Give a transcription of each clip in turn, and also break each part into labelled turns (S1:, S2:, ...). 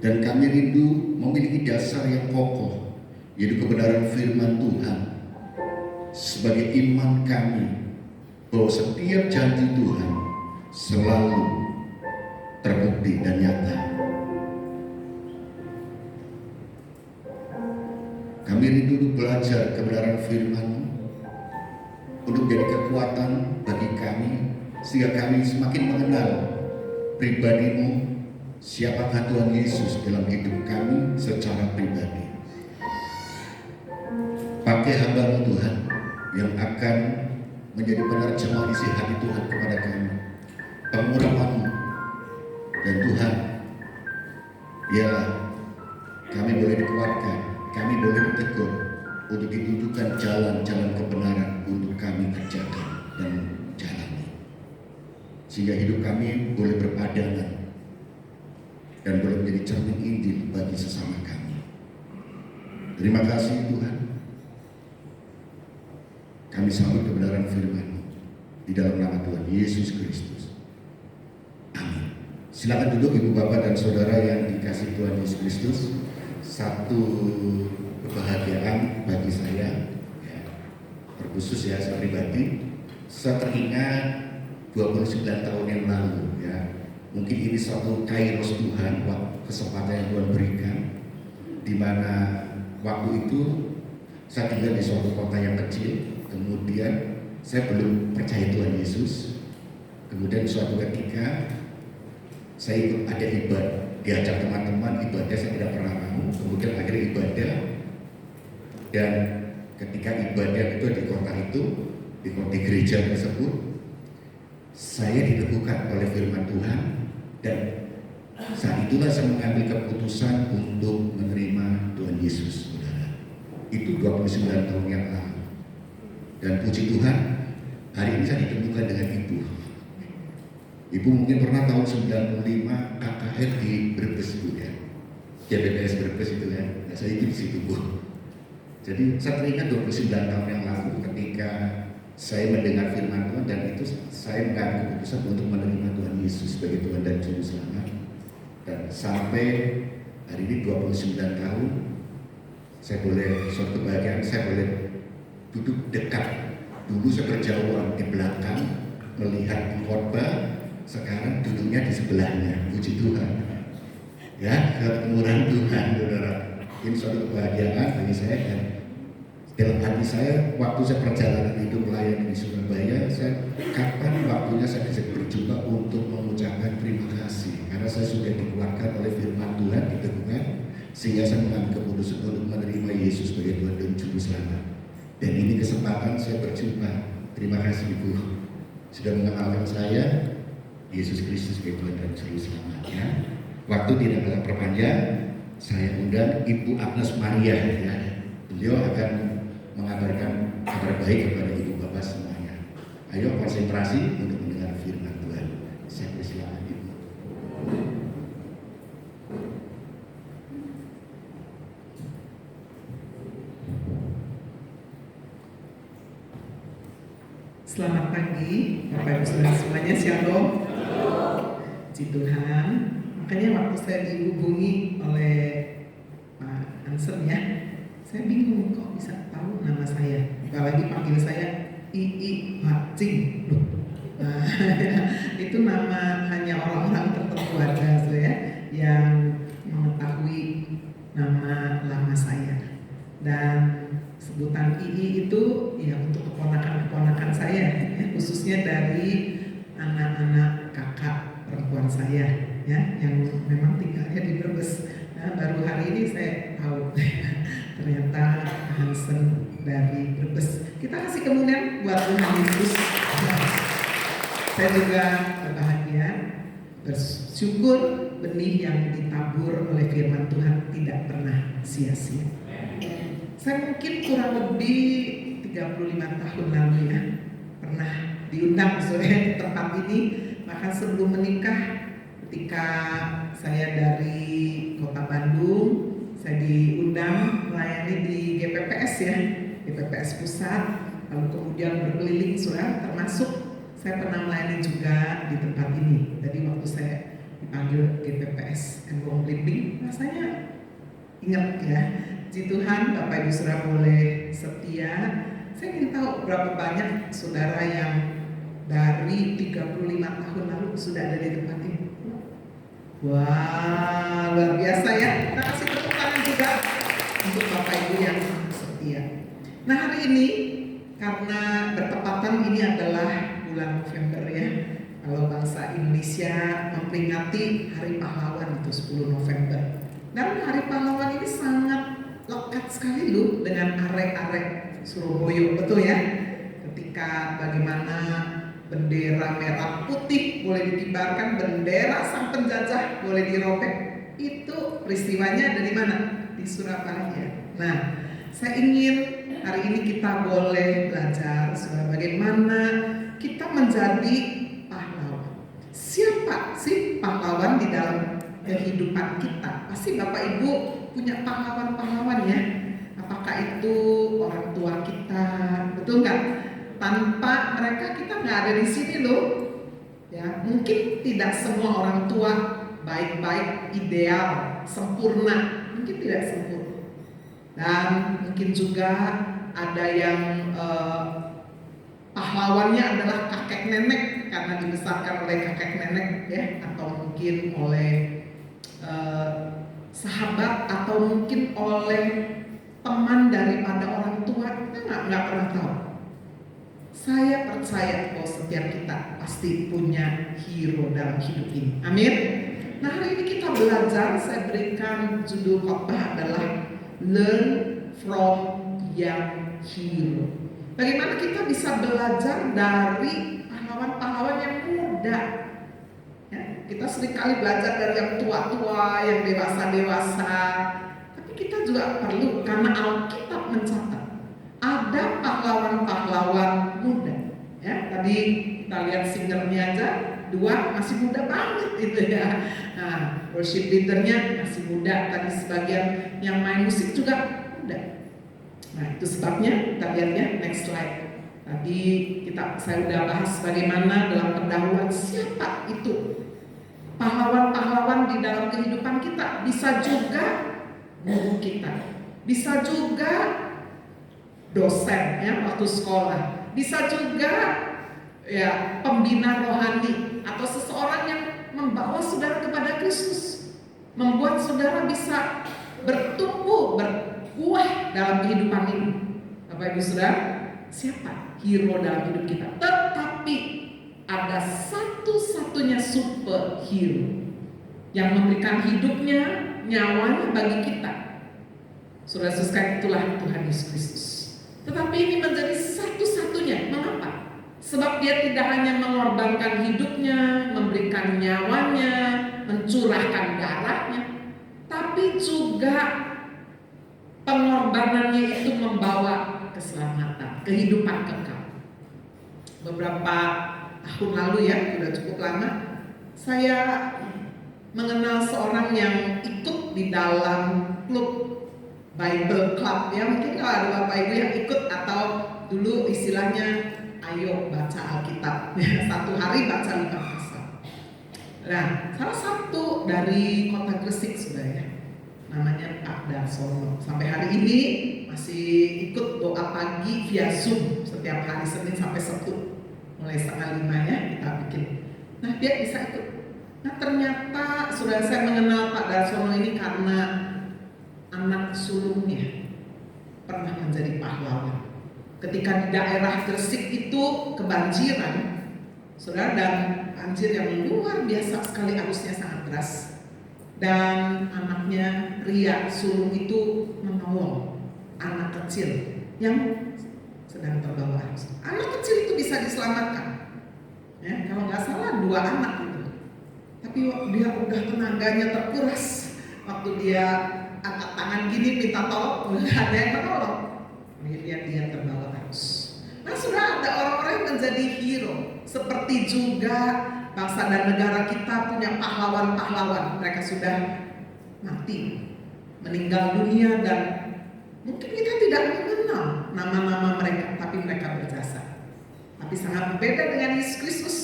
S1: Dan kami rindu memiliki dasar yang kokoh, yaitu kebenaran firman Tuhan sebagai iman kami bahwa setiap janji Tuhan selalu terbukti dan nyata. Kami rindu untuk belajar kebenaran firman-Mu untuk menjadi kekuatan bagi kami, sehingga kami semakin mengenal pribadi-Mu, siapakah Tuhan Yesus dalam hidup kami secara pribadi. Pakai hamba-Mu Tuhan yang akan menjadi penerjemah isi hati Tuhan kepada kami, pengurapan-Mu. Dan Tuhan, biarlah kami boleh dikuatkan, kami boleh ditegur untuk ditunjukkan jalan-jalan kebenaran untuk kami kerjakan dan jalani, sehingga hidup kami boleh berpadangan dan boleh menjadi cermin Injil bagi sesama kami. Terima kasih Tuhan. Kami sambut kebenaran firman-Mu di dalam nama Tuhan Yesus Kristus. Amin. Silakan duduk Ibu Bapak dan Saudara yang dikasihi Tuhan Yesus Kristus. Satu kebahagiaan bagi saya, ya, terkhusus ya saya pribadi. Saya teringat 29 tahun yang lalu, ya. Mungkin ini suatu kairos Tuhan, kesempatan yang Tuhan berikan, di mana waktu itu saya tinggal di suatu kota yang kecil. Kemudian saya belum percaya Tuhan Yesus. Kemudian suatu ketika saya ikut ada ibadah, diajak teman-teman ibadah, saya tidak pernah mau. Kemudian akhirnya ibadah, dan ketika ibadah itu di kota itu, di gereja tersebut, saya diteguhkan oleh firman Tuhan, dan saat itulah saya mengambil keputusan untuk menerima Tuhan Yesus, saudara. Itu 29 tahun yang lalu. Dan puji Tuhan, hari ini saya ditemukan dengan Ibu. Ibu mungkin pernah tahun 95 KKR di Brebes, Bu, ya. JBPS Brebes itu kan. Nah, saya itu di situ, Bu. Jadi saya teringat 29 tahun yang lalu ketika saya mendengar firman Tuhan, dan itu saya mengambil keputusan untuk menerima Tuhan Yesus sebagai Tuhan dan Juru Selamat. Dan sampai hari ini 29 tahun, saya boleh, suatu kebahagiaan, saya boleh duduk dekat. Dulu saya berjauhan di belakang melihat khotbah, sekarang duduknya di sebelahnya. Puji Tuhan, ya, kemurahan Tuhan, saudara. Ini suatu kebahagiaan bagi saya. Dan dalam hati saya, waktu saya perjalanan hidup melayani di Surabaya, saya kapan waktunya saya bisa berjumpa untuk mengucapkan terima kasih, karena saya sudah dikuatkan oleh firman Tuhan, diteguhkan, sehingga saya mengambil keputusan untuk menerima Yesus sebagai Tuhan dan Juru Selamat. Dan ini kesempatan saya berjumpa. Terima kasih Ibu sudah mengenalkan saya Yesus Kristus sebagai Tuhan dan Juru Selamat, ya. Waktu tidak akan perpanjang, saya undang Ibu Agnes Maria, ya. Beliau akan mengabarkan kabar baik kepada Ibu Bapak semuanya. Ayo konsentrasi untuk mendengar firman Tuhan. Saya persilakan Ibu.
S2: Selamat pagi, Bapak Ibu Saudara semuanya, Shalom. Puji Tuhan. Makanya waktu saya dihubungi oleh Pak Hansen, ya, saya bingung kok bisa tahu nama saya. Apalagi panggil saya Ii Hacing. Nah, itu nama hanya orang-orang tertentu aja, saya yang mengetahui nama lama saya. Dan sebutan II itu ya untuk keponakan-keponakan saya, ya, khususnya dari anak-anak kakak perempuan saya, ya, yang memang tinggalnya di Brebes. Nah, baru hari ini saya tahu ternyata Hansen dari Brebes. Kita kasih kemuliaan buat Tuhan Yesus. Saya juga berbahagia, bersyukur benih yang ditabur oleh firman Tuhan tidak pernah sia-sia. Saya mungkin kurang lebih 35 tahun lalu, ya, pernah diundang di tempat ini. Bahkan sebelum menikah, ketika saya dari kota Bandung, saya diundang melayani di GPPS, ya, GPPS Pusat. Lalu kemudian berkeliling, termasuk saya pernah melayani juga di tempat ini. Jadi waktu saya dipanggil GPPS Embong Blimbing, rasanya ingat ya. Puji Tuhan, Bapak Ibu Saudara boleh setia. Saya ingin tahu berapa banyak saudara yang dari 35 tahun lalu sudah ada di tempat ini. Wah, luar biasa ya. Kita kasih tepuk tangan juga untuk Bapak Ibu yang setia. Nah, hari ini karena bertepatan ini adalah bulan November ya. Kalau bangsa Indonesia memperingati Hari Pahlawan itu 10 November. Dan Hari Pahlawan ini sangat lekat sekali loh dengan arek-arek Surabaya, betul ya? Ketika bagaimana bendera merah putih boleh dikibarkan, bendera sang penjajah boleh dirobek. Itu peristiwanya dari mana? Di Surabaya. Nah, saya ingin hari ini kita boleh belajar soal bagaimana kita menjadi pahlawan. Siapa sih pahlawan di dalam kehidupan kita? Pasti Bapak Ibu punya pahlawan-pahlawan ya. Apakah itu orang tua kita, betul nggak? Tanpa mereka kita nggak ada di sini loh. Ya, mungkin tidak semua orang tua baik-baik, ideal, sempurna. Mungkin tidak sempurna. Dan mungkin juga ada yang pahlawannya adalah kakek nenek karena dibesarkan oleh kakek nenek ya, atau mungkin oleh sahabat, atau mungkin oleh teman daripada orang tua. Kita nggak pernah tahu. Saya percaya bahwa setiap kita pasti punya hero dalam hidup ini. Amin. Nah, hari ini kita belajar, saya berikan judul khotbah adalah Learn from Young Hero. Bagaimana kita bisa belajar dari pahlawan-pahlawan yang muda. Ya, kita seringkali belajar dari yang tua-tua, yang dewasa-dewasa. Tapi kita juga perlu, karena Alkitab mencatat ada pahlawan-pahlawan muda. Ya, tadi kita lihat singernya aja, 2 masih muda banget itu ya. Nah, worship leadernya masih muda. Tadi sebagian yang main musik juga muda. Nah, itu sebabnya kita lihat ya, next slide. Tadi saya udah bahas bagaimana dalam pendahuluan siapa itu pahlawan-pahlawan di dalam kehidupan kita. Bisa juga guru kita, bisa juga dosen ya waktu sekolah, bisa juga ya pembina rohani atau seseorang yang membawa saudara kepada Kristus, membuat saudara bisa bertumbuh, berbuah dalam kehidupan ini. Bapak Ibu Saudara, siapa hero dalam hidup kita? Tetapi ada satu-satunya superhero yang memberikan hidupnya, nyawanya bagi kita. Saudara-saudara, itulah Tuhan Yesus Kristus. Tetapi ini menjadi satu-satunya. Mengapa? Sebab dia tidak hanya mengorbankan hidupnya, memberikan nyawanya, mencurahkan darahnya, tapi juga pengorbanannya itu membawa keselamatan, kehidupan kekal. Beberapa tahun lalu ya, sudah cukup lama, saya mengenal seorang yang ikut di dalam klub Bible Club ya. Mungkin kalau ada Bapak Ibu yang ikut, atau dulu istilahnya ayo baca Alkitab ya, 1 hari baca 5 pasal. Nah, salah satu dari kota Gresik sudah ya, namanya Pak Darsono. Sampai hari ini masih ikut doa pagi via Zoom setiap hari Senin sampai Sabtu, mulai 4:30 ya kita bikin. Nah, dia bisa ikut. Nah, ternyata sudah saya mengenal Pak Darsono ini karena anak sulungnya pernah menjadi pahlawan. Ketika di daerah Gresik itu kebanjiran, saudara, dan banjir yang luar biasa sekali, arusnya sangat deras, dan anaknya Ria sulung itu menolong anak kecil yang sedang terbawa arus. Anak kecil itu bisa diselamatkan. Ya, kalau nggak salah 2 anak itu. Tapi dia udah tenaganya terkuras waktu dia angkat tangan gini minta tolong, nggak ada yang menolong. Akhirnya dia terbawa arus. Nah, sudah ada orang-orang yang menjadi hero. Seperti juga bangsa dan negara kita punya pahlawan-pahlawan. Mereka sudah mati, meninggal dunia, dan mungkin kita tidak mengenal nama-nama mereka, tapi mereka berjasa. Tapi sangat berbeda dengan Yesus Kristus.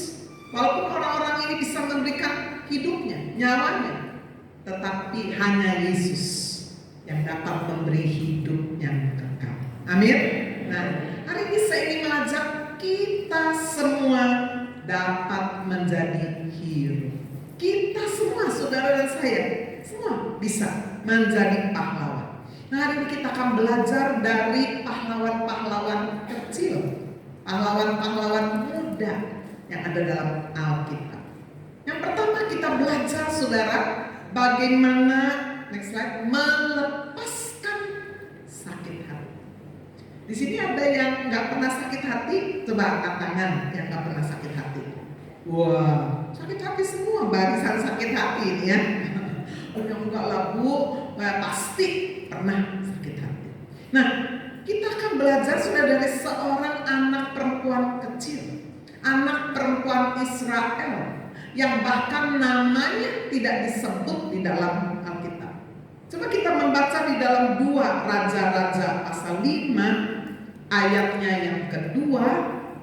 S2: Walaupun orang-orang ini bisa memberikan hidupnya, nyawanya. Tetapi hanya Yesus yang dapat memberi hidup yang kekal. Amin. Nah, hari ini saya ingin mengajak kita semua dapat menjadi hero. Kita semua, saudara dan saya, semua bisa menjadi pahlawan. Nah, hari ini kita akan belajar dari pahlawan-pahlawan kecil, pahlawan-pahlawan muda yang ada dalam Alkitab. Yang pertama kita belajar, saudara, bagaimana, next slide, melepaskan sakit hati. Di sini ada yang nggak pernah sakit hati, coba angkat tangan yang nggak pernah sakit hati. Wah, sakit hati semua, barisan sakit hati ini ya. Oh yang enggak lah Bu, pasti pernah sakit hati. Nah, kita akan belajar sudah dari seorang anak perempuan kecil, anak perempuan Israel, yang bahkan namanya tidak disebut di dalam Alkitab. Coba kita membaca di dalam 2 Raja-Raja pasal 5 ayatnya yang kedua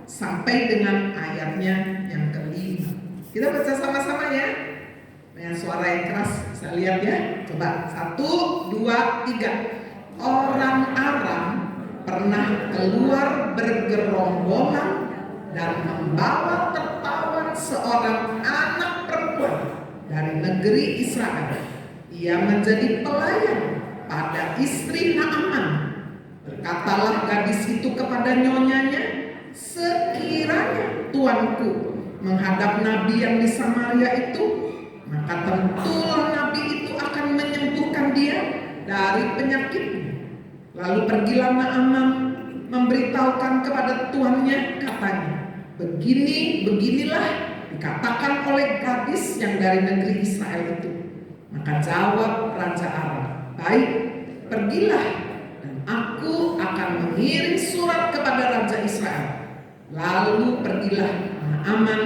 S2: sampai dengan ayatnya yang kelima. Kita baca sama-sama ya, dengan suara yang keras, bisa lihat ya. Coba 1, 2, 3. Orang Aram pernah keluar bergerombolan dan membawa tertawan seorang anak perempuan dari negeri Israel. Ia menjadi pelayan pada istri Naaman. Berkatalah gadis itu kepada nyonyanya, sekiranya tuanku menghadap nabi yang di Samaria itu, maka tentulah nabi itu akan menyembuhkan dia dari penyakitnya. Lalu pergilah Naaman memberitahukan kepada tuannya, katanya, beginilah dikatakan oleh gadis yang dari negeri Israel itu. Maka jawab Raja Aram, baik, pergilah, dan aku akan mengirim surat kepada Raja Israel. Lalu pergilah Naaman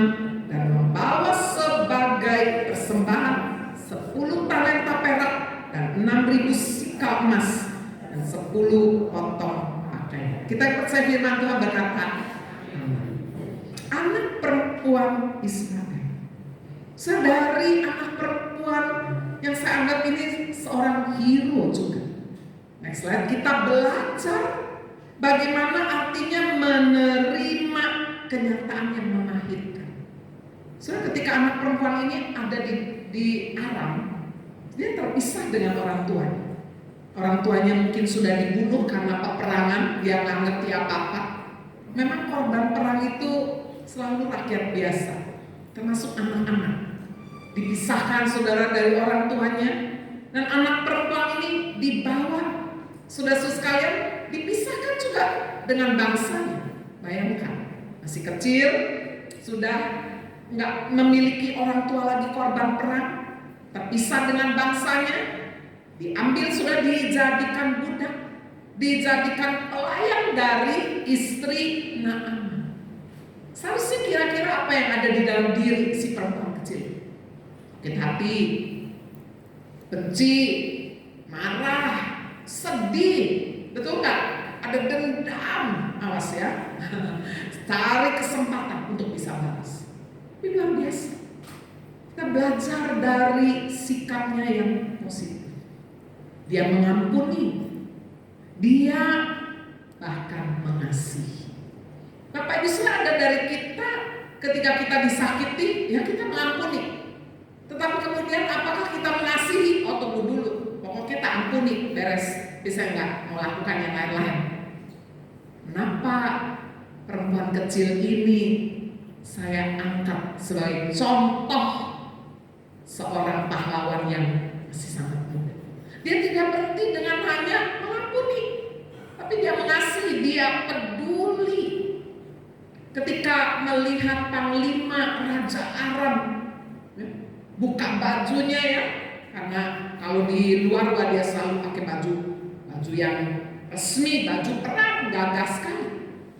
S2: dan membawa sebagai persembahan 10 talenta perak dan 6.000 sikal emas dan 10 potong pakaian. Kita percaya firman Tuhan berkata, anak perempuan Israel. Sadari anak perempuan yang saya anggap ini seorang hero juga. Next slide, kita belajar bagaimana artinya menerima kenyataan yang memahitkan. Soalnya ketika anak perempuan ini ada di Aram, dia terpisah dengan orang tuanya. Orang tuanya mungkin sudah dibunuh karena peperangan, dia nggak ngerti apa-apa. Memang korban perang itu selalu rakyat biasa, termasuk anak-anak. Dipisahkan saudara dari orang tuanya, dan anak perempuan ini dibawa, saudara sekalian, dipisahkan juga dengan bangsanya. Bayangkan, masih kecil, sudah nggak memiliki orang tua lagi, korban perang, terpisah dengan bangsanya, diambil, sudah dijadikan budak, dijadikan pelayan dari istri Naaman. Seharusnya kira-kira apa yang ada di dalam diri si perempuan kecil? Sakit hati, benci, marah, sedih, betul nggak? Ada dendam, awas ya. Cari kesempatan untuk bisa balas. Ini luar biasa. Kita belajar dari sikapnya yang positif. Dia mengampuni, dia bahkan mengasihi. Bapak Ibu saudara, ada dari kita ketika kita disakiti, ya kita mengampuni. Tetapi kemudian apakah kita mengasihi? Oh tunggu dulu, pokoknya kita ampuni, beres, bisa nggak melakukan yang lain-lain. Kenapa perempuan kecil ini saya angkat sebagai contoh seorang pahlawan yang masih sangat muda? Dia tidak berhenti dengan hanya mengampuni, tapi dia mengasihi, dia peduli. Ketika melihat Panglima Raja Aram buka bajunya ya, karena kalau di luar dia selalu pakai baju yang resmi, baju perang, gagah sekali.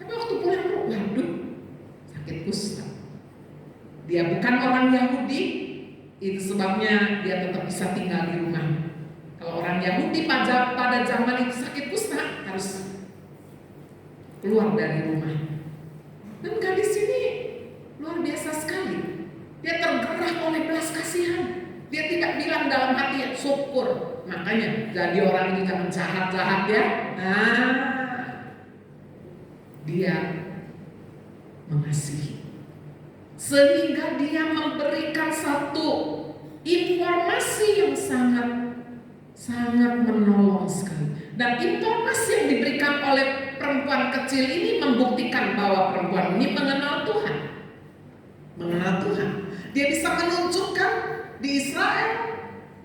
S2: Tapi waktu pulang, waduh, sakit kusta. Dia bukan orang Yahudi, itu sebabnya dia tetap bisa tinggal di rumah. Kalau orang Yahudi pada zaman itu sakit kusta harus keluar dari rumah. Dan gadis ini luar biasa sekali. Dia tergerak oleh belas kasihan. Dia tidak bilang dalam hatinya syukur. Makanya jadi orang itu jangan jahat-jahat ya. Dia mengasihi. Sehingga dia memberikan satu informasi yang sangat menolong sekali. Dan informasi yang diberikan oleh perempuan kecil ini membuktikan bahwa perempuan ini mengenal Tuhan. Dia bisa menunjukkan di Israel,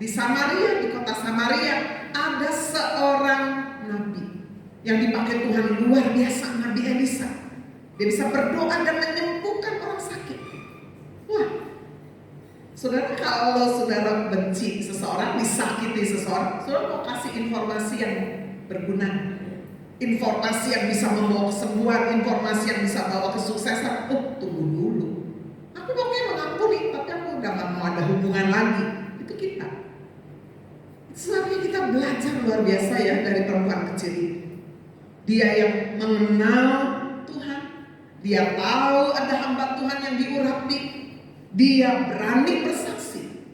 S2: di Samaria, di kota Samaria ada seorang nabi yang dipakai Tuhan luar biasa, Nabi Elisa. Dia bisa berdoa dan menyembuhkan orang sakit. Wah, saudara, kalau saudara benci seseorang, disakiti seseorang, saudara mau kasih informasi yang berguna, informasi yang bisa membawa kesembuhan, informasi yang bisa bawa kesuksesan. Tunggu dulu. Aku pokoknya mengampuni, tapi aku udah gak mau ada hubungan lagi. Itu kita. Sebabnya kita belajar luar biasa ya dari perempuan kecil ini. Dia yang mengenal Tuhan, dia tahu ada hamba Tuhan yang diurapi, dia berani bersaksi.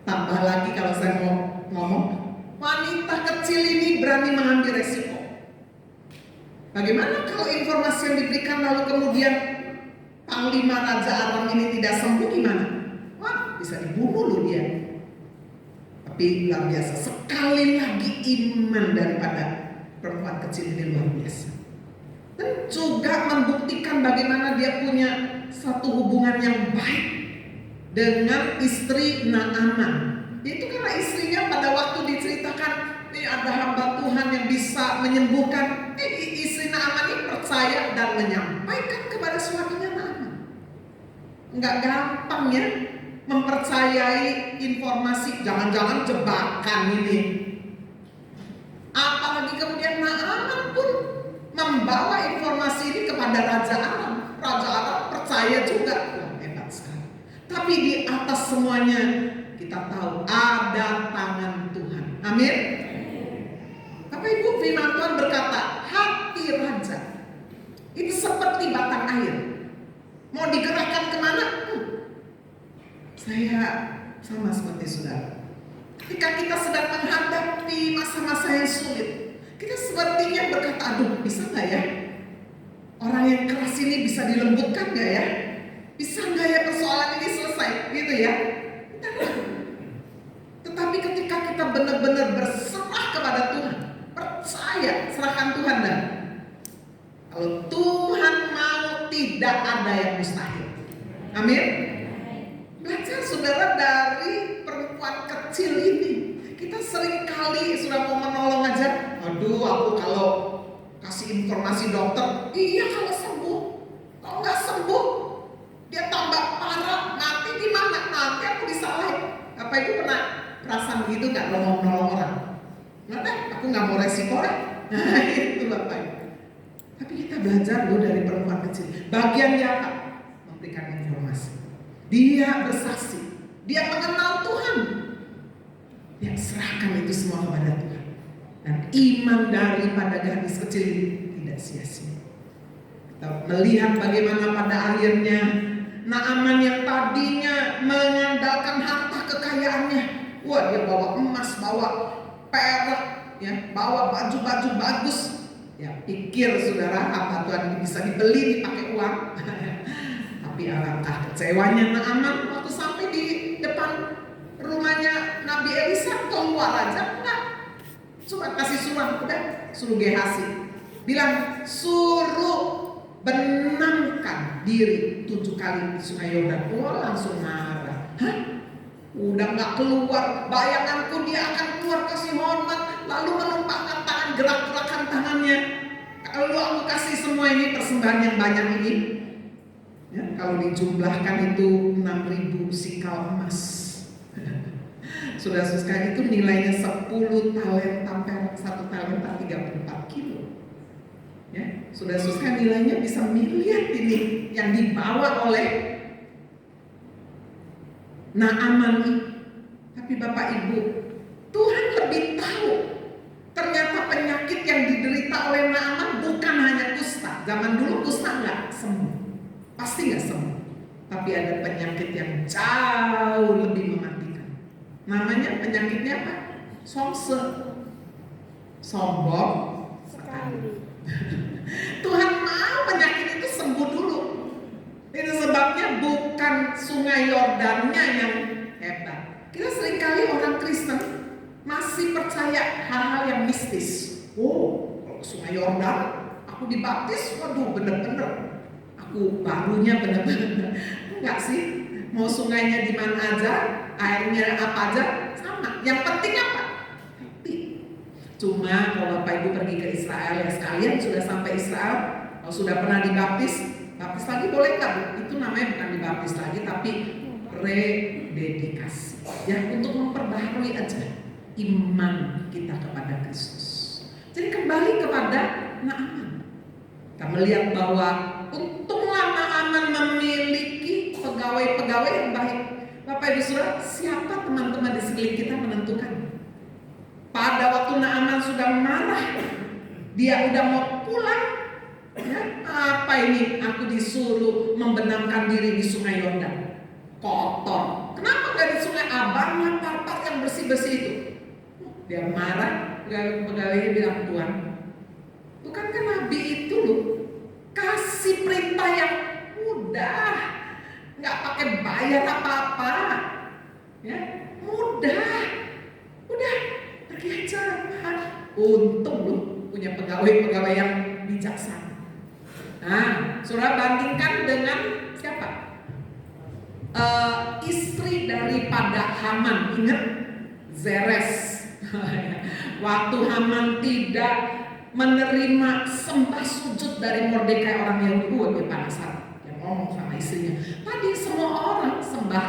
S2: Tambah lagi kalau saya mau ngomong, wanita kecil ini berani mengambil resiko. Bagaimana kalau informasi yang diberikan lalu kemudian Panglima Raja Aram ini tidak sembuh, gimana? Wah, bisa dibunuh loh dia. Tapi luar biasa, sekali lagi iman daripada perempuan kecil ini luar biasa. Dan juga membuktikan bagaimana dia punya satu hubungan yang baik dengan istri Naaman. Itu karena istrinya pada waktu diceritakan ini ada hamba Tuhan yang bisa menyembuhkan, istri Naaman ini percaya dan menyampaikan kepada suaminya Naaman. Enggak gampang ya mempercayai informasi, jangan-jangan jebakan ini. Apalagi kemudian Naaman pun membawa informasi ini kepada Raja Aram. Raja Aram percaya juga. Wah, hebat sekali. Tapi di atas semuanya kita tahu ada tangan Tuhan. Amin. Bapak Ibu, firman Tuhan berkata, hati raja itu seperti batang air. Mau digerakkan kemana? Saya sama seperti saudara. Ketika kita sedang menghadapi masa-masa yang sulit, kita sepertinya berkata, aduh, bisa nggak ya? Orang yang keras ini bisa dilembutkan nggak ya? Bisa nggak ya persoalan ini selesai? Gitu ya. Tetapi ketika kita benar-benar berserah kepada Tuhan, percaya, serahkan Tuhan dan kalau Tuhan mau, tidak ada yang mustahil. Amin. Belajar saudara dari perempuan kecil ini. Kita sering kali sudah mau menolong aja, aduh aku kalau kasih informasi dokter, iya kalau sembuh. Kalau nggak sembuh, dia tambah parah, mati gimana? Nanti aku disalahin. Apa itu pernah perasaan begitu nggak mau menolong orang? Nggak deh, aku nggak mau resiko deh. Nah itu Bapak Ibu. Tapi kita belajar loh dari perempuan kecil. Bagian dia apa? Memberikan informasi. Dia bersaksi. Dia mengenal Tuhan. Dia serahkan itu semua kepada Tuhan. Dan iman daripada gadis kecil ini tidak sia-sia. Kita melihat bagaimana pada akhirnya Naaman yang tadinya mengandalkan harta kekayaannya, wah dia bawa emas, bawa perak, ya, bawa baju-baju bagus. Ya pikir saudara hamba Tuhan ini bisa dibeli dipakai uang. Tapi alangkah kecewanya Naaman waktu sampai di depan rumahnya Nabi Elisa, keluar aja enggak. Cuma kasih surat, udah suruh Gehazi bilang suruh benamkan diri 7 kali di sungai Yordan. Wah langsung marah. Hah? Udah nggak keluar, bayanganku dia akan keluar kasih hormat, lalu menumpahkan tangan, gerak-gerakan tangannya. Kalau aku kasih semua ini persembahan yang banyak ini, ya, kalau dijumlahkan itu 6.000 sikal emas. Sudah sekali itu nilainya 10 talenta perak, 1 talenta 34 kilo. Ya, sudah sekali nilainya bisa miliar ini yang dibawa oleh Naaman ini. Tapi Bapak Ibu, Tuhan lebih tahu. Ternyata penyakit yang diderita oleh Naaman bukan hanya kusta. Zaman dulu kusta nggak sembuh, pasti nggak sembuh. Tapi ada penyakit yang jauh lebih mematikan. Namanya penyakitnya apa? Somse. Sombong sekali. Tuhan mau penyakit itu sembuh dulu. Itu sebabnya bukan sungai Yordannya yang hebat. Kita seringkali orang Kristen masih percaya hal-hal yang mistis. Oh, kalau sungai Yordan, aku dibaptis, waduh bener-bener. Aku barunya bener-bener. Enggak sih, mau sungainya di mana aja, airnya apa aja, sama. Yang penting apa? Hati. Cuma kalau Bapak Ibu pergi ke Israel, ya sekalian sudah sampai Israel, kalau sudah pernah dibaptis, baptis lagi boleh nggak? Itu namanya bukan dibaptis lagi, tapi rededikasi. Ya untuk memperbaharui aja iman kita kepada Kristus. Jadi kembali kepada Naaman. Kita melihat bahwa untunglah Naaman memiliki pegawai-pegawai yang baik. Bapak Ibu Saudara, siapa teman-teman di sekeliling kita menentukan? Pada waktu Naaman sudah marah, dia udah mau pulang. Ya, apa ini? Aku disuruh membenamkan diri di sungai Yordan. Kotor. Kenapa gak di sungai Abangnya Parpat yang bersih-bersih itu? Dia marah, pegawainya bilang, Tuhan, bukankah Nabi itu loh kasih perintah yang mudah, nggak pakai bayar apa-apa, ya mudah, udah pergi aja. Untung loh punya pegawai-pegawai yang bijaksana. Nah, saudara bandingkan dengan siapa? Istri daripada Haman, ingat Zeres. Waktu Haman tidak menerima sembah sujud dari Mordekai orang Yahudi, dia penasaran. Dia ngomong sama istrinya, tadi semua orang sembah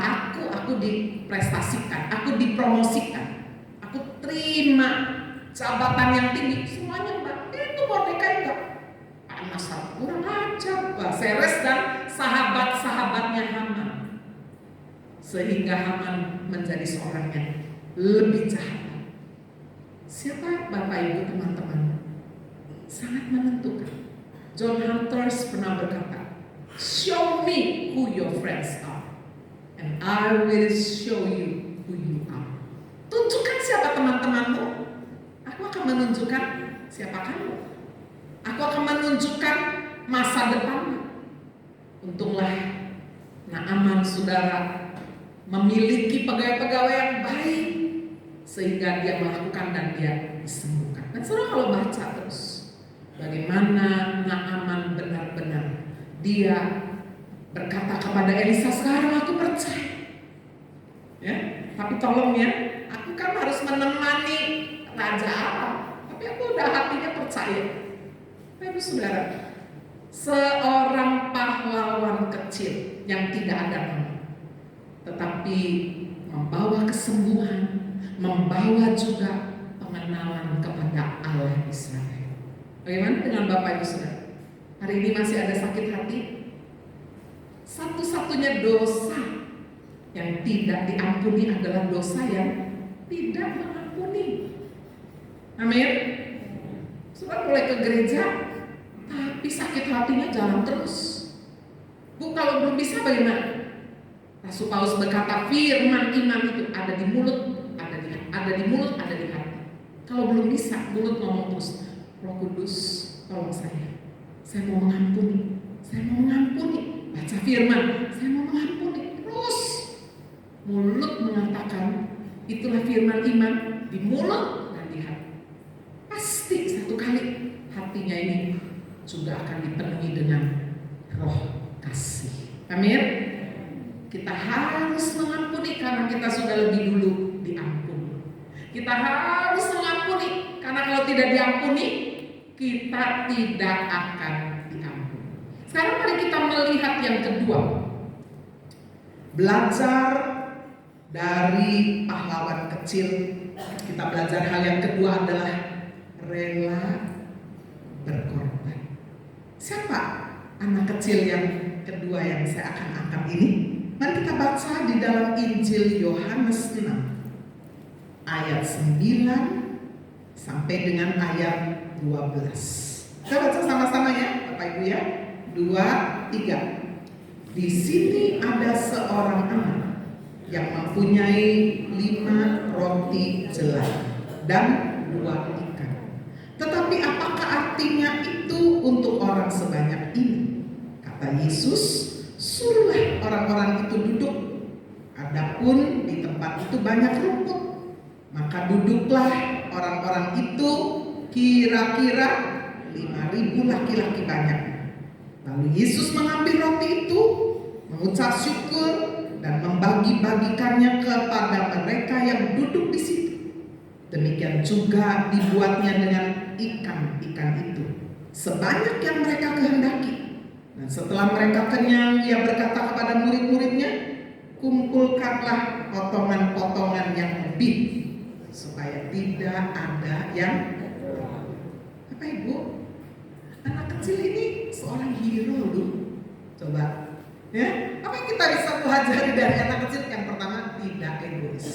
S2: aku diprestasikan, aku dipromosikan, aku terima jabatan yang tinggi, semuanya mbak. Itu Mordekai enggak. Penasaran, kurang ajar. Zeres dan sahabat-sahabatnya Haman, sehingga Haman menjadi seorang yang lebih jahat. Siapa Bapak Ibu teman-teman? Sangat menentukan. John Hunters pernah berkata, show me who your friends are, and I will show you who you are. Tunjukkan siapa teman-temanmu, aku akan menunjukkan siapa kamu. Aku akan menunjukkan masa depanmu. Untunglah Naaman saudara memiliki pegawai-pegawai yang baik, sehingga dia melakukan dan dia disembuhkan. Dan saudara kalau baca terus bagaimana Naaman benar-benar dia berkata kepada Elisa, sekarang aku percaya, ya, tapi tolong ya, aku kan harus menemani Raja Aram, tapi aku udah hatinya percaya. Bapak Saudara, seorang pahlawan kecil yang tidak ada nama, tetapi membawa kesembuhan, membawa juga pengenalan kepada Allah Israel. Bagaimana dengan Bapak Ibu Saudara? Hari ini masih ada sakit hati? Satu-satunya dosa yang tidak diampuni adalah dosa yang tidak mengampuni. Amin. Saudara boleh ke gereja, tapi sakit hatinya jalan terus. Bu, kalau belum bisa bagaimana? Rasul Paulus berkata, firman iman itu ada di mulut, ada di mulut, ada di hati. Kalau belum bisa, mulut ngomong terus, Roh Kudus, tolong saya mau mengampuni, saya mau mengampuni. Baca firman, saya mau mengampuni. Terus mulut mengatakan, itulah firman iman di mulut dan di hati. Pasti satu kali hatinya ini juga akan dipenuhi dengan roh kasih. Amin. Kita harus mengampuni karena kita sudah lebih dulu diampuni. Kita harus mengampuni karena kalau tidak diampuni, kita tidak akan diampuni. Sekarang mari kita melihat yang kedua. Belajar dari pahlawan kecil. Kita belajar hal yang kedua adalah rela berkorban. Siapa anak kecil yang kedua yang saya akan angkat ini? Mari kita baca di dalam Injil Yohanes 6 ayat 9 sampai dengan ayat 12. Kita baca sama-sama ya Bapak Ibu ya. 2, 3. Di sini ada seorang anak yang mempunyai 5 roti jelai dan 2 ikan. Tetapi apakah artinya itu untuk orang sebanyak ini? Kata Yesus, suruhlah orang-orang itu duduk. Adapun di tempat itu banyak rumput, maka duduklah orang-orang itu, kira-kira 5.000 laki-laki banyak. Lalu Yesus mengambil roti itu, mengucap syukur, dan membagi-bagikannya kepada mereka yang duduk di situ. Demikian juga dibuatnya dengan ikan-ikan itu, sebanyak yang mereka kehendaki. Dan setelah mereka kenyang, Ia berkata kepada murid-muridnya, kumpulkanlah potongan-potongan yang lebih, supaya tidak ada yang apa Ibu? Anak kecil ini seorang hero loh. Coba, ya, apa yang kita bisa pelajari dari anak kecil? Yang pertama, tidak egois.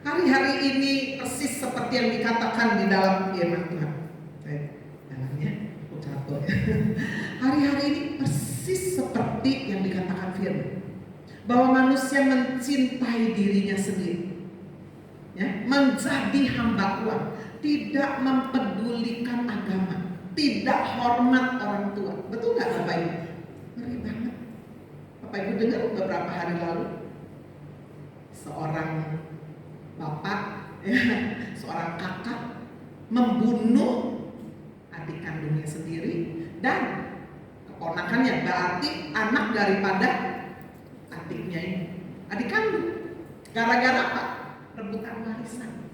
S2: Hari-hari ini persis seperti yang dikatakan di dalam firman Tuhan. Dalamnya, jatuh. Hari-hari ini persis seperti yang dikatakan firman, bahwa manusia mencintai dirinya sendiri, ya, menjadi hamba uang, tidak mempedulikan agama, tidak hormat orang tua. Betul nggak Bapak Ibu? Ngeri banget. Bapak Ibu dengar beberapa hari lalu seorang bapak, ya, seorang kakak membunuh adik kandungnya sendiri dan keponakannya, berarti anak daripada adiknya ini, adik kandung. Gara-gara apa? Rebutan warisan.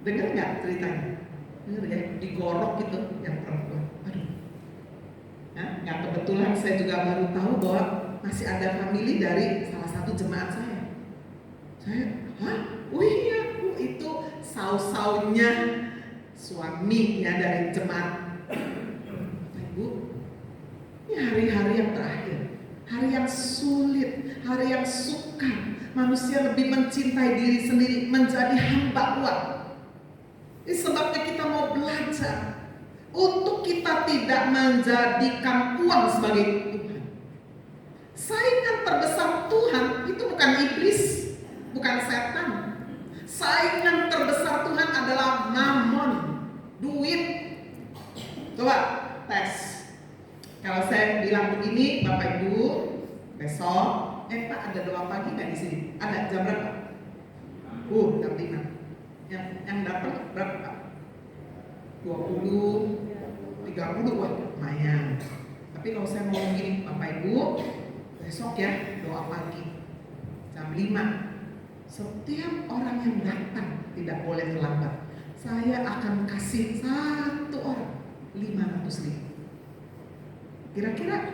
S2: Dengar nggak ceritanya? Dengar ya, digorok gitu yang perempuan. Aduh, nah, nggak kebetulan saya juga baru tahu bahwa masih ada famili dari salah satu jemaat saya. Hah? Oh iya, itu saus-saunya suaminya dari jemaat. Ibu, ini hari-hari yang terakhir, hari yang sulit, hari yang sukar. Manusia lebih mencintai diri sendiri, menjadi hamba uang. Ini sebabnya kita mau belajar untuk kita tidak menjadikan uang sebagai Tuhan. Saingan terbesar Tuhan itu bukan iblis, bukan setan. Saingan terbesar Tuhan adalah mammon, duit. Coba tes. Kalau saya bilang begini, Bapak Ibu, besok, Pak ada doa pagi nggak di sini? Ada, jam berapa? Jam 5. Yang datang berapa Pak? 20, 30, wah lumayan. Tapi kalau saya mau begini, Bapak Ibu, besok ya doa pagi jam 5. Setiap orang yang datang tidak boleh terlambat. Saya akan kasih satu orang 500.000. Kira-kira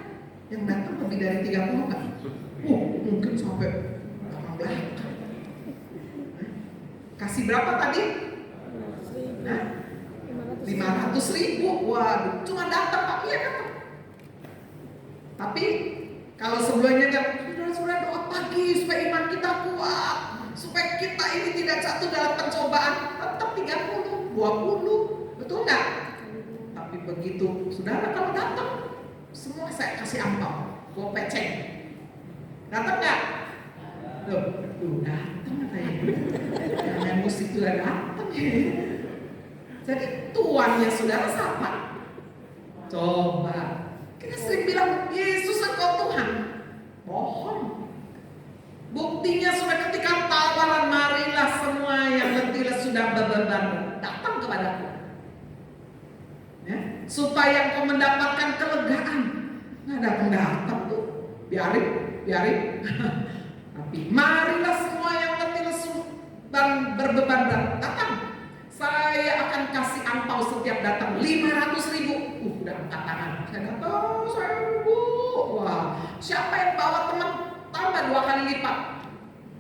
S2: yang datang lebih dari 30 nggak? Mungkin sampai 18. Kasih berapa tadi? 500.000. Waduh, cuma datang Pak, iya datang. Tapi kalau sebelumnya sudah doa pagi supaya iman kita kuat, supaya kita ini tidak jatuh dalam pencobaan, tetap 30, 20, betul nggak? Tapi begitu saudara kalau datang, semua saya kasih ampau, gua peceng. Datang nggak? Tuh datang katanya. Yang musik juga datang. Jadi tuannya saudara siapa? Coba. Kita sering bilang Yesus engkau Tuhan. Bohong. Buktinya sudah ketika tawaran, marilah semua yang letih sudah berbeban, datang kepadaku. Ya, supaya engkau mendapatkan kelegaan. Nggak datang tuh, biarin. Tapi marilah semua yang letih lesu dan berbeban berat, datang. Saya akan kasih ampau setiap datang 500.000. Udah angkat tangan. Saya datang, saya Bu. Wah, siapa yang bawa teman tambah 2 kali lipat,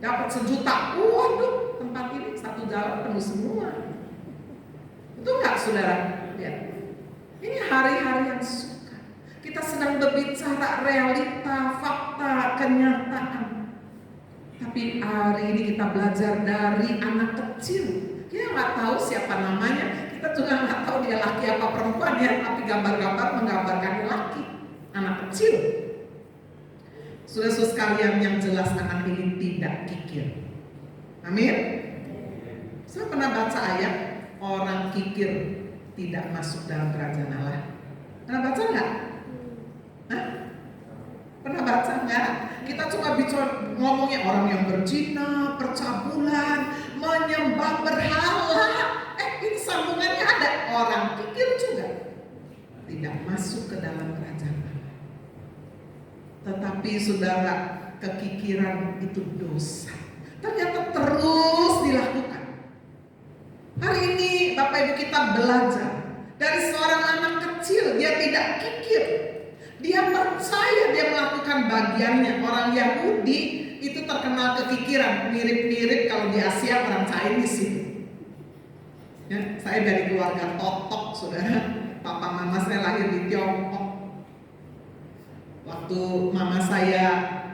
S2: dapat 1 juta. Waduh, tempat ini satu jalan penuh semua. Betul nggak saudara? Lihat, ini hari-hari yang suka. Kita sedang berbicara realita, fakta, kenyataan. Tapi hari ini kita belajar dari anak kecil. Kita nggak tahu siapa namanya, kita juga nggak tahu dia laki apa perempuan ya, tapi gambar-gambar menggambarkan laki. anak kecil. Saudara-saudara sekalian, yang jelas anak ini tidak kikir. Amin. Saya pernah baca ayat orang kikir tidak masuk dalam kerajaan Allah. Pernah baca nggak? Hah? Pernah baca nggak? Kita cuma bicara ngomongnya orang yang berzina, percabulan, menyembah berhala. Ini sambungannya ada orang kikir juga tidak masuk ke dalam kerajaan Allah. Tetapi saudara, kekikiran itu dosa. Ternyata terus dilakukan. Hari ini Bapak Ibu kita belajar dari seorang anak kecil, dia tidak kikir. Dia percaya dia melakukan bagiannya. Orang Yahudi itu terkenal kekikiran, mirip-mirip kalau di Asia orang Chinese itu. Ya, saya dari keluarga Totok, saudara. Papa mama saya lahir di Tiongkok. Waktu mama saya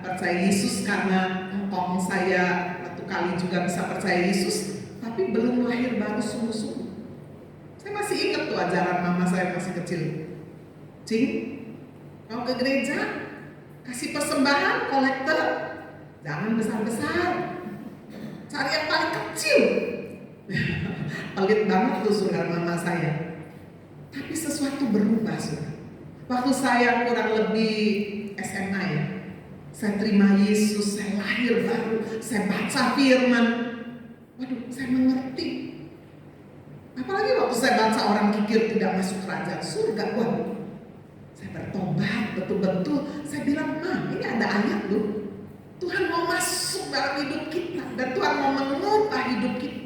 S2: percaya Yesus karena engkong saya waktu kali juga bisa percaya Yesus, tapi belum lahir baru sungguh-sungguh. Saya masih ingat tuh ajaran mama saya masih kecil. Cing, mau ke gereja, kasih persembahan, kolektor, jangan besar-besar, cari yang paling kecil. Pelit banget tuh saudara mama saya. Tapi sesuatu berubah saudara. Waktu saya kurang lebih SMA ya, saya terima Yesus, saya lahir baru, saya baca firman. Waduh, saya mengerti. Apalagi waktu saya baca orang kikir tidak masuk kerajaan surga. Waduh, saya bertobat betul-betul. Saya bilang, ini ada ayat loh. Tuhan mau masuk dalam hidup kita dan Tuhan mau mengubah hidup kita.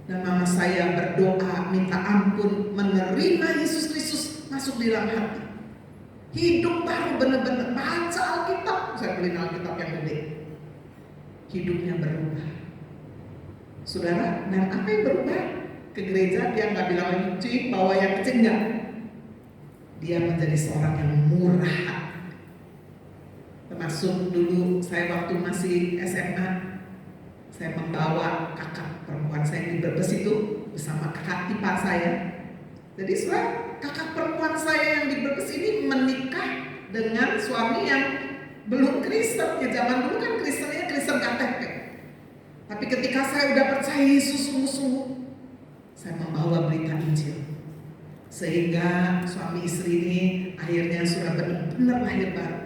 S2: Dan mama saya berdoa minta ampun, menerima Yesus Kristus masuk di dalam hati. Hidup baru, benar-benar baca Alkitab. Saya beli Alkitab yang gede. Hidupnya berubah. Saudara, dan apa yang berubah? Ke gereja dia nggak bilang lagi cing, bawa yang kecil, enggak. Dia menjadi seorang yang murah hati. Termasuk dulu saya waktu masih SMA, saya membawa kakak perempuan saya di Brebes itu bersama kakak ipar saya. Jadi kakak perempuan saya yang di Brebes ini menikah dengan suami yang belum Kristen. Ya zaman dulu kan Kristennya Kristen KTP. Tapi ketika saya udah percaya Yesus sungguh-sungguh, saya membawa berita Injil. Sehingga suami istri ini akhirnya sudah benar-benar lahir baru.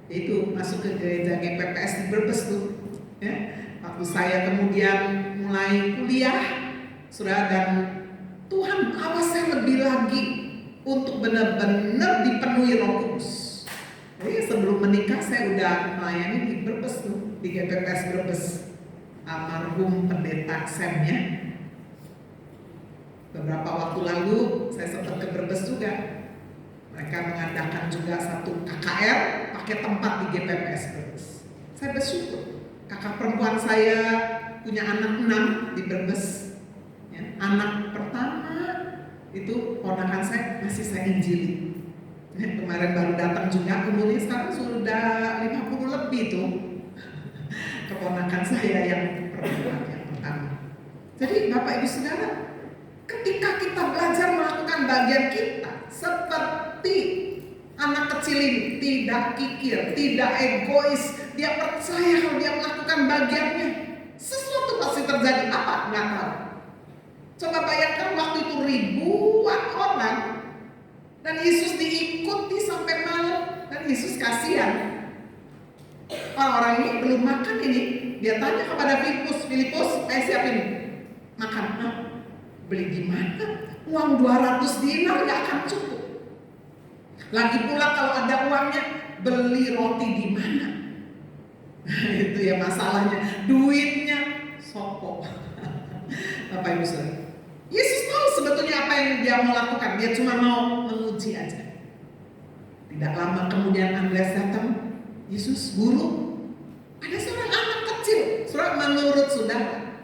S2: Yaitu masuk ke gereja GPPS di Brebes tuh. Ya. Waktu saya kemudian mulai kuliah, saudara, dan Tuhan awas saya lebih lagi untuk benar-benar dipenuhi Roh Kudus. Jadi sebelum menikah saya udah melayani di Brebes tuh, di GPPS Brebes. Almarhum pendeta Sam ya. Beberapa waktu lalu saya sempat ke Brebes juga. Mereka mengadakan juga satu KKR pakai tempat di GPPS Brebes. Saya bersyukur. Kakak perempuan saya punya anak 6 di Brebes. Ya, anak pertama itu ponakan saya masih saya injili. Ya, kemarin baru datang juga, umurnya sekarang sudah 50 lebih tuh. Keponakan saya yang perempuan yang pertama. Jadi Bapak Ibu Saudara, ketika kita belajar melakukan bagian kita seperti anak kecil ini, tidak kikir, tidak egois, dia percaya kalau dia melakukan bagiannya, sesuatu pasti terjadi. Apa? Nggak tahu. Coba bayangkan waktu itu ribuan orang dan Yesus diikuti sampai malam, dan Yesus kasihan. Orang-orang ini belum makan ini. Dia tanya kepada Filipus, siapin makan. Beli gimana? Uang 200 dinar gak akan cukup. Lagi pula kalau ada uangnya, beli roti di mana? Itu ya masalahnya. Duitnya sopo. Bapak Ibu Saudara, Yesus tahu sebetulnya apa yang dia mau lakukan. Dia cuma mau menguji aja. Tidak lama kemudian Andreas datang. Yesus, guru, ada seorang anak kecil. Menurut saudara,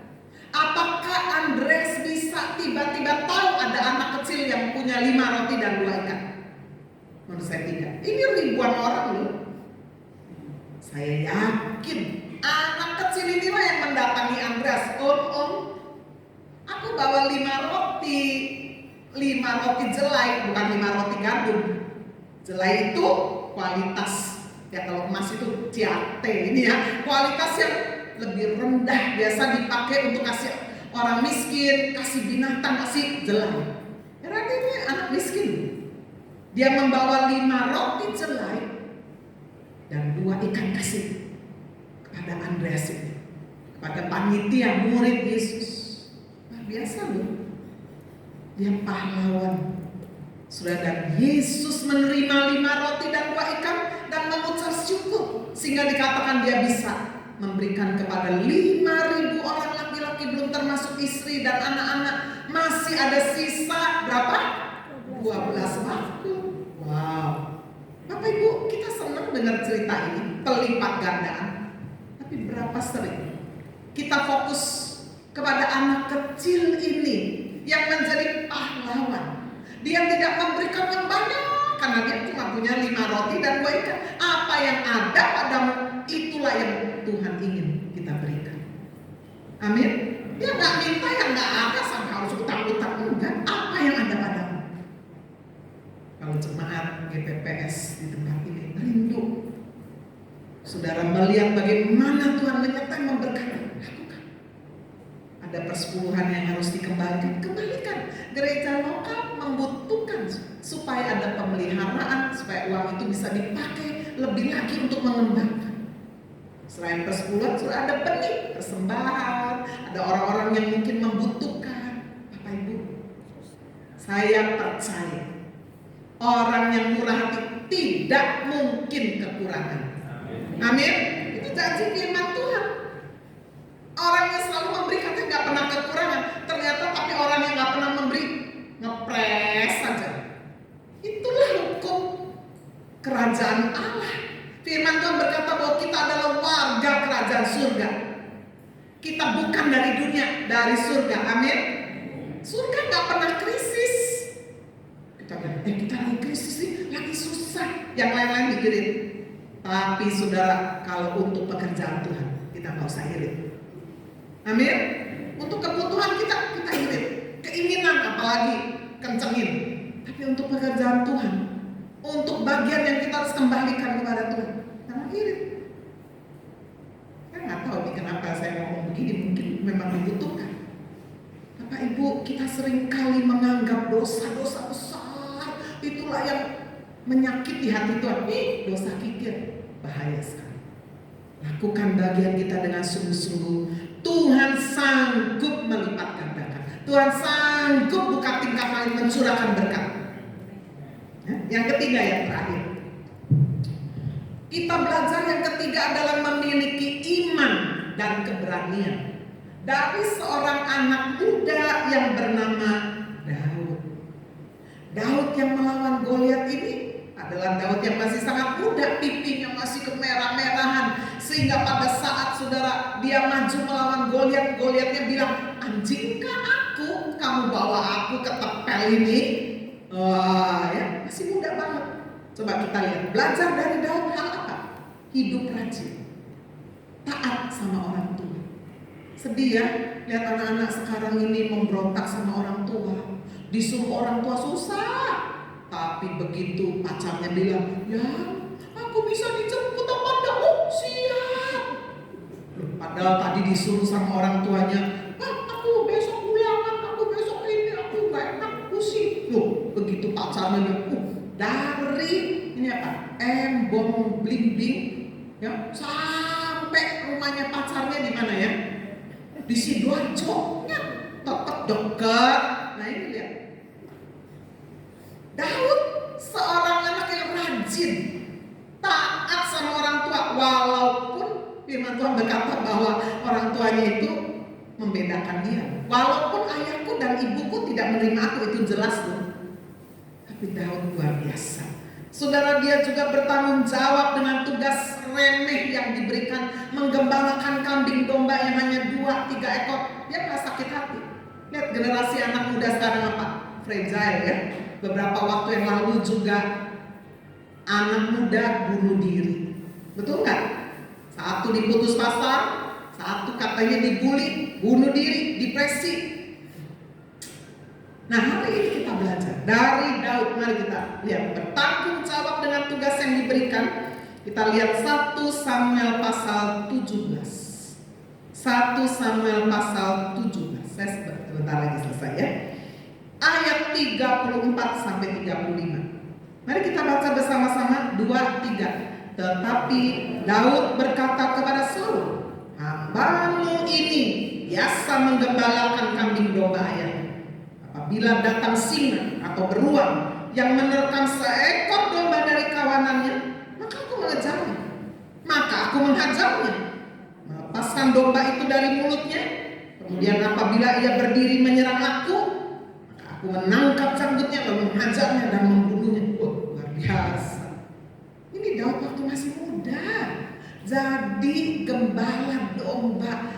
S2: apakah Andreas bisa tiba-tiba tahu ada anak kecil yang punya 5 roti dan 2 ikan? Menurut saya tidak. Ini ribuan orang loh. Saya yakin anak kecil inilah yang mendatangi Andreas. Om, aku bawa 5 roti jelai, bukan 5 roti gandum. Jelai itu kualitas, ya kalau emas itu ciate ini ya, kualitas yang lebih rendah, biasa dipakai untuk kasih orang miskin, kasih binatang, kasih jelai. Berarti ini anak miskin. Dia membawa 5 roti jelai dan 2 ikan kasih kepada Andreas ini, kepada panitia murid Yesus. Luar biasa loh. Dia pahlawan. Saudara, dan Yesus menerima 5 roti dan 2 ikan dan mengucap syukur sehingga dikatakan dia bisa memberikan kepada 5.000 orang laki-laki, belum termasuk istri dan anak-anak. Masih ada sisa berapa? 12 waktu. Wow. Bapak Ibu, kita senang dengar cerita ini, pelipat gandaan. Tapi berapa sering kita fokus kepada anak kecil ini yang menjadi pahlawan. Dia tidak memberikan yang banyak karena dia cuma punya 5 roti dan 2 ikan. Apa yang ada padamu, itulah yang Tuhan ingin kita berikan. Amin. Dia nggak minta yang nggak ada sampai harus utang-utang, enggak. Apa yang ada padamu? Kalau jemaat GPPS di tempat ini rindu, saudara melihat bagaimana Tuhan menyertai memberkati, lakukan. Ada persepuluhan yang harus dikembalikan, kembalikan. Gereja lokal membutuhkan supaya ada pemeliharaan, supaya uang itu bisa dipakai lebih lagi untuk mengembangkan. Selain persepuluhan, sudah ada benih, persembahan, ada orang-orang yang mungkin membutuhkan. Bapak Ibu, saya percaya orang yang murah hati tidak mungkin kekurangan. Amin. Itu janji firman Tuhan. Orang yang selalu memberi katanya nggak pernah kekurangan. Ternyata tapi orang yang nggak pernah memberi ngepres saja. Itulah hukum kerajaan Allah. Firman Tuhan berkata bahwa kita adalah warga kerajaan surga. Kita bukan dari dunia, dari surga. Amin. Surga nggak pernah krisis. Kita bilang, kita lagi krisis nih, lagi susah. Yang lain-lain dikirim. Tapi saudara, kalau untuk pekerjaan Tuhan, kita nggak usah irit. Amin. Untuk kebutuhan kita irit. Keinginan apalagi kencengin. Tapi untuk pekerjaan Tuhan, untuk bagian yang kita harus kembalikan kepada Tuhan, jangan irit. Saya nggak tahu nih kenapa saya ngomong begini, mungkin memang dibutuhkan. Bapak Ibu, kita sering kali menganggap dosa-dosa besar itulah yang menyakiti hati Tuhan. Dosa kikir bahaya sekali. Lakukan bagian kita dengan sungguh-sungguh. Tuhan sanggup melipat gandakan. Tuhan sanggup buka tingkah lain, mencurahkan berkat. Yang ketiga, yang terakhir, kita belajar yang ketiga adalah memiliki iman dan keberanian dari seorang anak muda yang bernama Daud. Daud yang melawan Goliat ini adalah Daud yang masih sangat muda, pipinya masih kemerah-merahan, sehingga pada saat saudara dia maju melawan Goliat, Goliatnya bilang, anjingkah aku, kamu bawa aku ke tepel ini? Ya, masih muda banget. Coba kita lihat, belajar dari Daud hal apa? Hidup rajin, taat sama orang tua. Sedih ya, lihat anak-anak sekarang ini memberontak sama orang tua, disuruh orang tua susah. Tapi begitu pacarnya bilang, ya aku bisa dijemput apa enggak? Siap. Padahal tadi disuruh sama orang tuanya, aku besok ulangan, aku besok ini, aku gak enak, pusing. Loh, begitu pacarnya dari ini apa? Embong blimbing ya, sampai rumahnya pacarnya di mana ya? Di Sidoarjo ya, tetap dekat. Nah ini lihat, Daud seorang anak yang rajin, taat sama orang tua, walaupun firman Tuhan berkata bahwa orang tuanya itu membedakan dia. Walaupun ayahku dan ibuku tidak menerima aku, itu jelas loh. Tapi Daud luar biasa. Saudara, dia juga bertanggung jawab dengan tugas remeh yang diberikan, menggembalakan kambing domba yang hanya 2-3 ekor. Dia gak sakit hati. Lihat generasi anak muda sekarang apa? Fragile ya. Beberapa waktu yang lalu juga anak muda bunuh diri. Betul gak? Satu diputus pasar, satu katanya dibully, bunuh diri, depresi. Nah, hari ini kita belajar dari Daud. Mari kita lihat bertanggung jawab dengan tugas yang diberikan. Kita lihat 1 Samuel pasal 17. 1 Samuel pasal 17. Saya sebentar lagi selesai ya. Ayat 34 sampai 35. Mari kita baca bersama-sama 2, 3. Tetapi Daud berkata kepada Saul, "Hambamu ini biasa menggembalakan kambing domba ayahnya. Apabila datang singa atau beruang yang menerkam seekor domba dari kawanannya, maka aku mengejarnya. Maka aku menghajarnya, melepaskan domba itu dari mulutnya. Kemudian apabila ia berdiri menyerang aku, maka aku menangkap canggutnya lalu menghajarnya dan membunuhnya." Luar biasa. Ini Daud waktu masih muda. Jadi gembala domba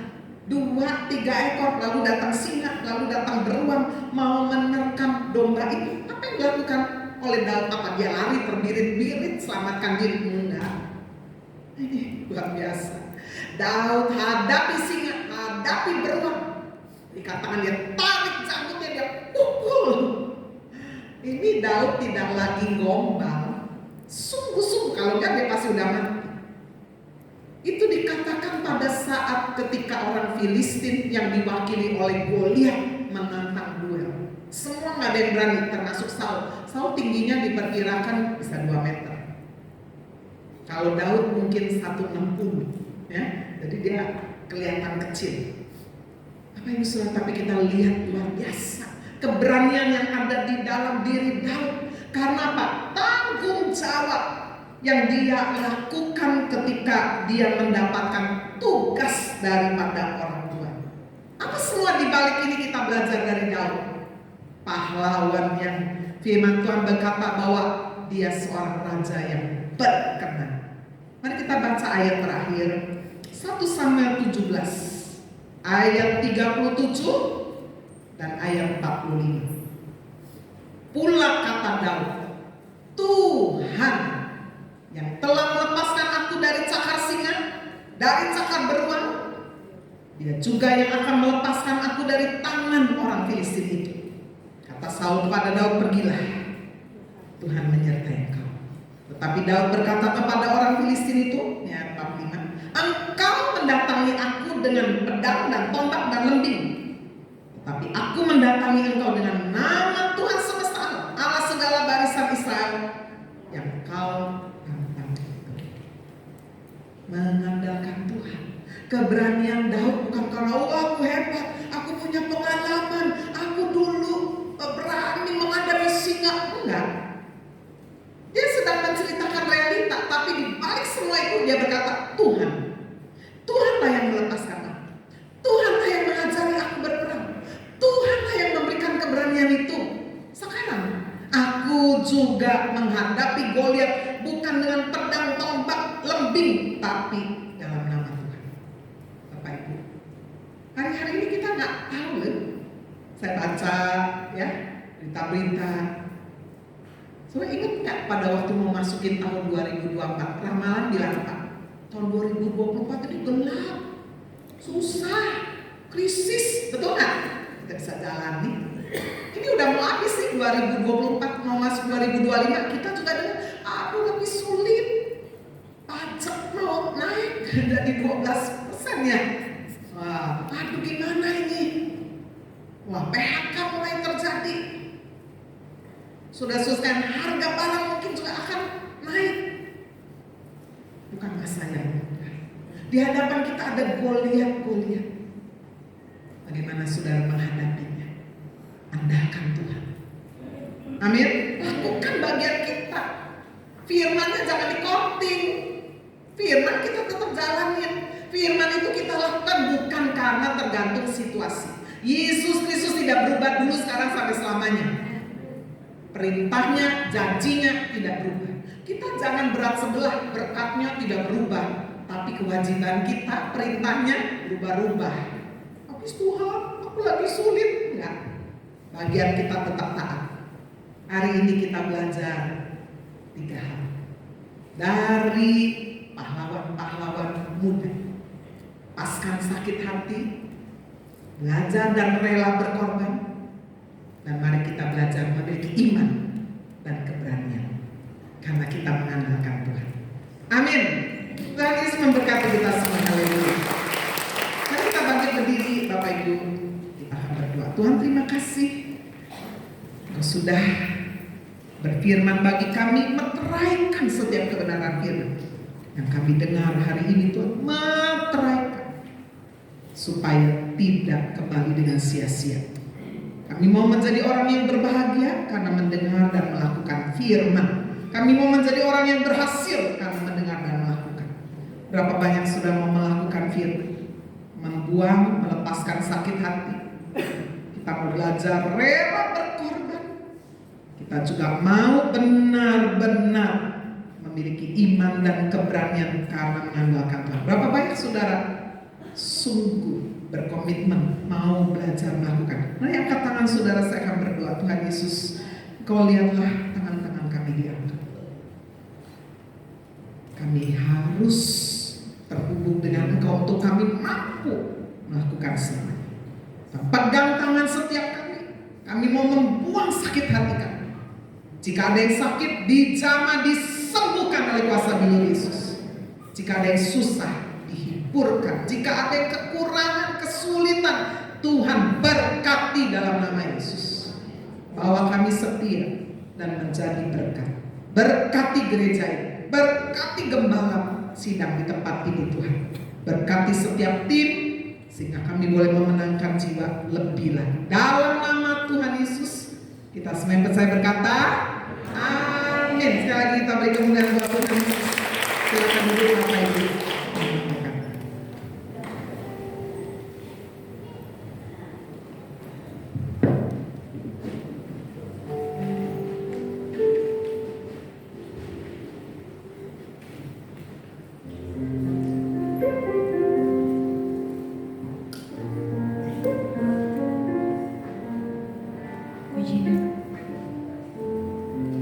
S2: 2-3 ekor, lalu datang singa, lalu datang beruang mau menerkam domba itu. Apa yang dilakukan oleh Daud? Apa dia lari terbirit-birit selamatkan diri? Enggak. Ini luar biasa. Daud hadapi singa, hadapi beruang. Dikatakan dia tarik canggutnya, dia pukul. Ini Daud tidak lagi gombal. Sungguh-sungguh, kalau enggak dia pasti udah mati. Itu dikatakan pada saat ketika orang Filistin yang diwakili oleh Goliat menantang duel. Semua nggak ada yang berani, termasuk Saul. Saul tingginya diperkirakan bisa 2 meter. Kalau Daud mungkin 160, ya. Jadi dia kelihatan kecil. Apa yang disuruh? Tapi kita lihat luar biasa keberanian yang ada di dalam diri Daud. Karena apa? Tanggung jawab yang dia lakukan ketika dia mendapatkan tugas daripada orang tua. Apa semua di balik ini kita belajar dari Daud? Pahlawan yang firman Tuhan berkata bahwa dia seorang raja yang berkenan. Mari kita baca ayat terakhir, 1 Samuel 17 ayat 37 dan ayat 45. Pula kata Daud, "Tuhan yang telah melepaskan aku dari cakar singa, dari cakar beruang, dia juga yang akan melepaskan aku dari tangan orang Filistin itu." Kata Saul kepada Daud, "Pergilah, Tuhan menyertai engkau." Tetapi Daud berkata kepada orang Filistin itu, ayat 45, "Engkau mendatangi aku dengan pedang dan tombak dan lembing, tetapi aku mendatangi engkau dengan nama Tuhan semesta alam, Allah segala barisan Israel yang kau mengandalkan Tuhan." Keberanian Daud bukan karena aku hebat, aku punya pengalaman, aku dulu berani menghadapi singa. Enggak. Dia sedang menceritakan realita, tapi di balik semua itu dia berkata, Tuhanlah yang melepaskan aku, Tuhanlah yang mengajari aku berperang, Tuhanlah yang memberikan keberanian itu. Sekarang aku juga menghadapi Goliat bukan dengan pedang, tombak, lembing, tapi dalam nama Tuhan. Bapak Ibu, hari-hari ini kita nggak tahu loh. Saya baca ya berita-berita. Soalnya ingat nggak pada waktu mau masukin tahun 2024, ramalan bilang apa? Tahun 2024 ini gelap, susah, krisis, betul nggak? Kita bisa jalani. Ini udah mau habis nih 2024, mau masuk 2025, kita juga dengar, aduh lebih sulit. Pajak mau naik dari 12% ya. Wah, aduh gimana ini? Wah, PHK mulai terjadi. Sudah selesai, harga barang mungkin juga akan naik. Bukan masa yang mudah. Di hadapan kita ada Goliat. Bagaimana saudara menghadapinya? Andalkan Tuhan. Amin. Lakukan bagian kita. Firman-Nya jangan dikorting. Firman kita tetap jalanin. Firman itu kita lakukan bukan karena tergantung situasi. Yesus Kristus tidak berubah dulu, sekarang, sampai selamanya. Perintahnya, janjinya tidak berubah. Kita jangan berat sebelah, berkatnya tidak berubah, tapi kewajiban kita, perintahnya berubah-ubah. Habis Tuhan, aku lagi sulit. Enggak. Bagian kita tetap taat. Hari ini kita belajar 3 hal dari pahlawan-pahlawan muda. Lepaskan sakit hati, belajar dan rela berkorban, Dan mari kita belajar memiliki iman dan keberanian karena kita mengandalkan Tuhan. Amin. Tuhan Yesus memberkati kita semua. Haleluya. Mari kita bangkit berdiri, Bapak Ibu. Kita akan berdoa. Tuhan, terima kasih Engkau sudah berfirman bagi kami, meteraikan setiap kebenaran firman yang kami dengar hari ini. Tuhan, meteraikan supaya tidak kembali dengan sia-sia. Kami mau menjadi orang yang berbahagia karena mendengar dan melakukan firman. Kami mau menjadi orang yang berhasil karena mendengar dan melakukan. Berapa banyak sudah mau melakukan firman, membuang, melepaskan sakit hati. Kita mau belajar rela berkorban. Kita juga mau benar-benar memiliki iman dan keberanian karena mengandalkan Tuhan. Berapa banyak saudara sungguh berkomitmen mau belajar melakukan. Mari angkat tangan saudara, saya akan berdoa. Tuhan Yesus, Kau lihatlah tangan-tangan kami diangkat. Kami harus terhubung dengan Engkau untuk kami mampu melakukan semuanya. Pegang tangan setiap kami. Kami mau membuang sakit hati kami. Jika ada yang sakit, dijamah, disembuhkan oleh kuasa bilur Yesus. Jika ada yang susah, dihiburkan. Jika ada yang kekurangan, kesulitan, Tuhan berkati dalam nama Yesus. Bahwa kami setia dan menjadi berkat. Berkati gereja ini, berkati gembala sidang di tempat ini Tuhan. Berkati setiap tim sehingga kami boleh memenangkan jiwa lebih lagi. Dalam nama Tuhan Yesus kita semua percaya berkata amin. Sekali lagi kita beri kemuliaan buat Tuhan Yesus. Silakan duduk Bapak Ibu.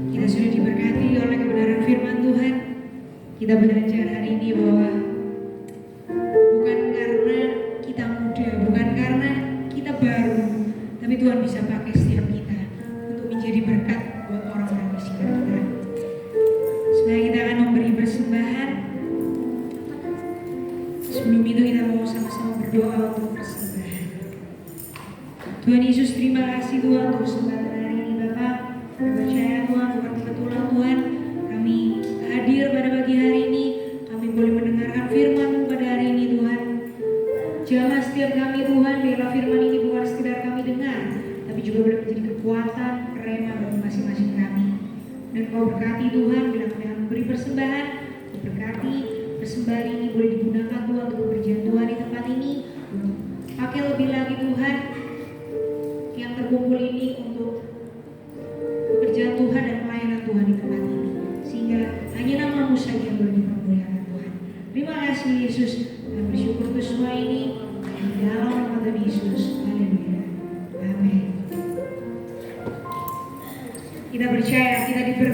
S3: Kita sudah diberkati oleh kebenaran firman Tuhan. Kita belajar hari ini bahwa bukan karena kita muda, bukan karena kita baru, tapi Tuhan bisa pakai setiap kita untuk menjadi berkat buat orang-orang di sekitar kita. Sebenarnya kita akan memberi persembahan. Sebelum itu kita mau sama-sama berdoa untuk persembahan. Tuhan Yesus, terima kasih Tuhan untuk kesempatan hari ini Bapak. Kami percaya Tuhan, bukan kebetulan Tuhan kami hadir pada pagi hari ini. Kami boleh mendengarkan firman-Mu pada hari ini Tuhan. Jamah setiap kami Tuhan, biarlah firman ini bukan sekedar kami dengar, tapi juga boleh menjadi kekuatan, rema bagi masing-masing kami. Dan Kau berkati Tuhan, bila kami akan memberi persembahan, Kau berkati persembahan ini boleh digunakan Tuhan untuk pekerjaan Tuhan di tempat ini. Pakai lebih lagi Tuhan yang terkumpul ini untuk pekerjaan Tuhan dan pelayanan Tuhan di tempat ini, sehingga hanya nama-Mu saja yang boleh dipermuliakan Tuhan. Terima kasih Yesus, dan bersyukur untuk semua ini di dalam nama Tuhan Yesus. Haleluya. Amin. Kita percaya kita